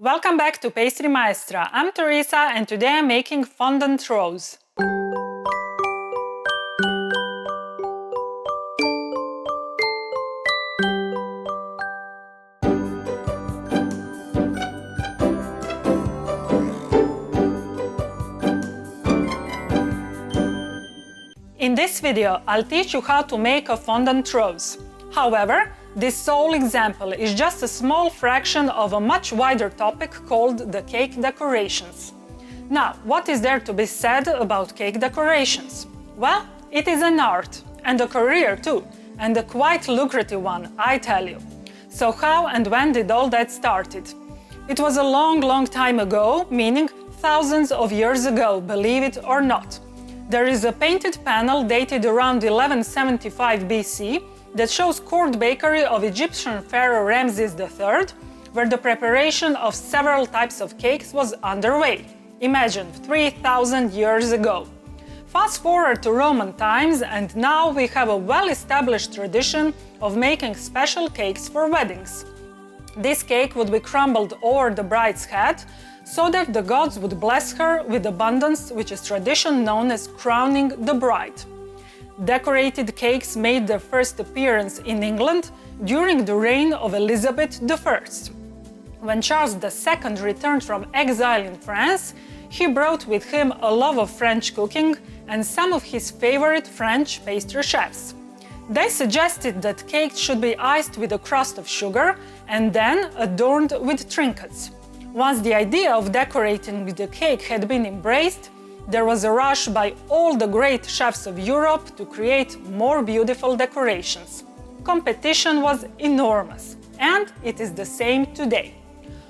Welcome back to Pastry Maestra. I'm Teresa and today I'm making fondant rose. In this video, I'll teach you how to make a fondant rose. However, this sole example is just a small fraction of a much wider topic called the cake decorations. Now, what is there to be said about cake decorations? Well, it is an art, and a career too, and a quite lucrative one, I tell you. So how and when did all that started? It was a long time ago, meaning thousands of years ago, believe it or not. There is a painted panel dated around 1175 BC that shows court bakery of Egyptian pharaoh Ramses III, where the preparation of several types of cakes was underway. Imagine, 3000 years ago. Fast forward to Roman times and now we have a well-established tradition of making special cakes for weddings. This cake would be crumbled over the bride's head so that the gods would bless her with abundance, which is tradition known as crowning the bride. Decorated cakes made their first appearance in England during the reign of Elizabeth I. When Charles II returned from exile in France, he brought with him a love of French cooking and some of his favorite French pastry chefs. They suggested that cakes should be iced with a crust of sugar and then adorned with trinkets. Once the idea of decorating the cake had been embraced, there was a rush by all the great chefs of Europe to create more beautiful decorations. Competition was enormous, and it is the same today.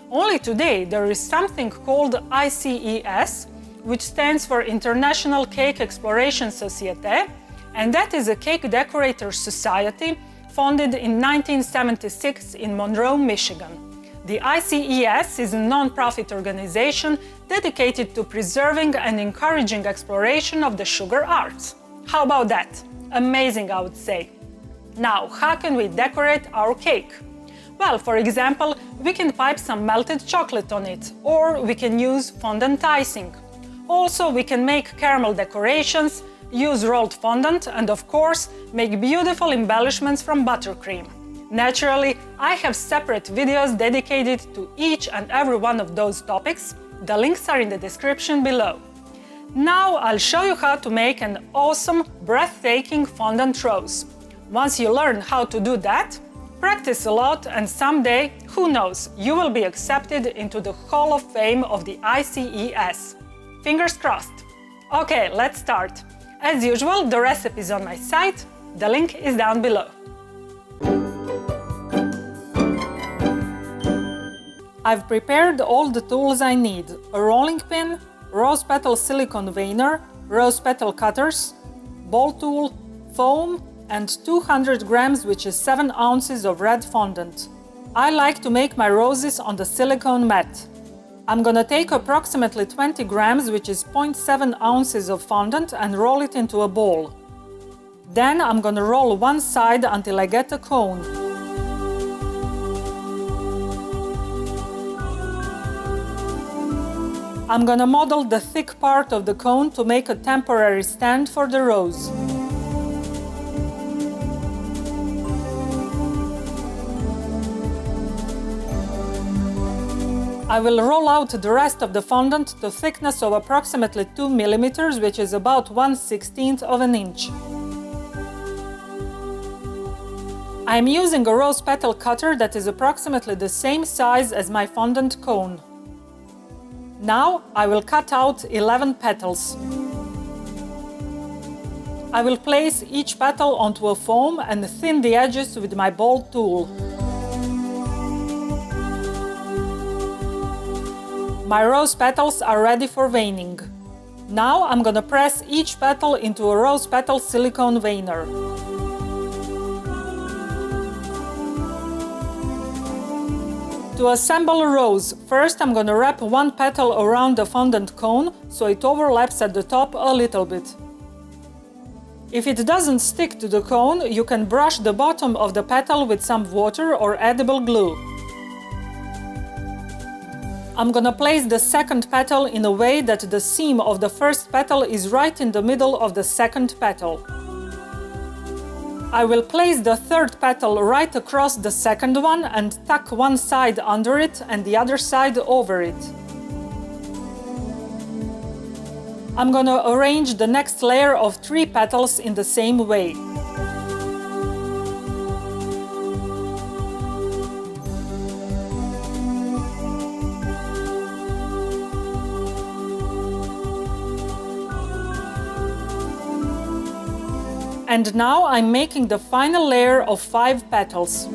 Only today there is something called ICES, which stands for International Cake Exploration Society, and that is a cake decorators society founded in 1976 in Monroe, Michigan. The ICES is a non-profit organization dedicated to preserving and encouraging exploration of the sugar arts. How about that? Amazing, I would say. Now, how can we decorate our cake? Well, for example, we can pipe some melted chocolate on it, or we can use fondant icing. Also, we can make caramel decorations, use rolled fondant, and of course, make beautiful embellishments from buttercream. Naturally, I have separate videos dedicated to each and every one of those topics. The links are in the description below. Now I'll show you how to make an awesome, breathtaking fondant rose. Once you learn how to do that, practice a lot and someday, who knows, you will be accepted into the Hall of Fame of the ICES. Fingers crossed. Okay, let's start. As usual, the recipe is on my site. The link is down below. I've prepared all the tools I need: a rolling pin, rose petal silicone veiner, rose petal cutters, ball tool, foam, and 200 grams, which is 7 ounces of red fondant. I like to make my roses on the silicone mat. I'm gonna take approximately 20 grams, which is 0.7 ounces of fondant, and roll it into a ball. Then I'm gonna roll one side until I get a cone. I'm gonna model the thick part of the cone to make a temporary stand for the rose. I will roll out the rest of the fondant to thickness of approximately 2 mm, which is about 1/16 of an inch. I am using a rose petal cutter that is approximately the same size as my fondant cone. Now I will cut out 11 petals. I will place each petal onto a foam and thin the edges with my ball tool. My rose petals are ready for veining. Now I'm gonna press each petal into a rose petal silicone veiner. To assemble a rose, first I'm gonna wrap one petal around the fondant cone so it overlaps at the top a little bit. If it doesn't stick to the cone, you can brush the bottom of the petal with some water or edible glue. I'm gonna place the second petal in a way that the seam of the first petal is right in the middle of the second petal. I will place the third petal right across the second one and tuck one side under it and the other side over it. I'm gonna arrange the next layer of 3 petals in the same way. And now I'm making the final layer of 5 petals.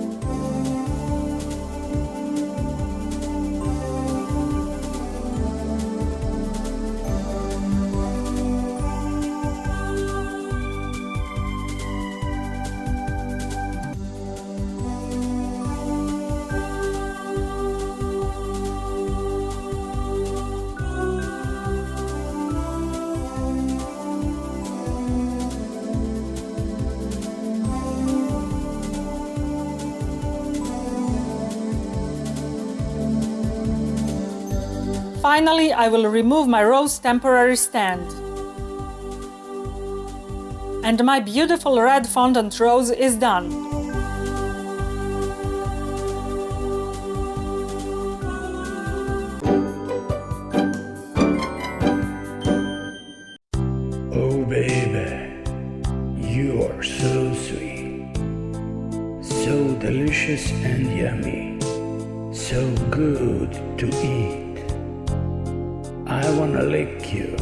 Finally, I will remove my rose temporary stand. And my beautiful red fondant rose is done. Oh baby, you are so sweet, so delicious and yummy, so good to eat. I wanna lick you,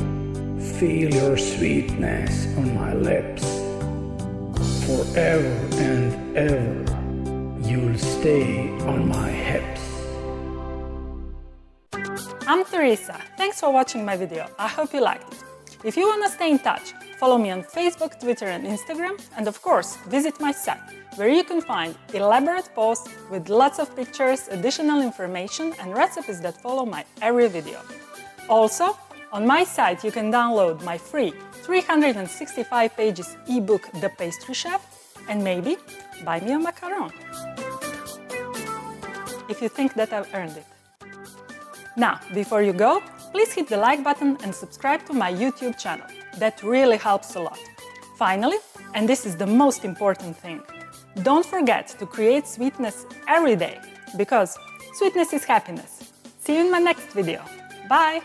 feel your sweetness on my lips. Forever and ever, you'll stay on my hips. I'm Teresa. Thanks for watching my video. I hope you liked it. If you wanna stay in touch, follow me on Facebook, Twitter and Instagram, and of course, visit my site, where you can find elaborate posts with lots of pictures, additional information and recipes that follow my every video. Also, on my site you can download my free 365 pages ebook The Pastry Chef and maybe buy me a macaron, if you think that I've earned it. Now, before you go, please hit the like button and subscribe to my YouTube channel. That really helps a lot. Finally, and this is the most important thing, don't forget to create sweetness every day, because sweetness is happiness. See you in my next video. Bye!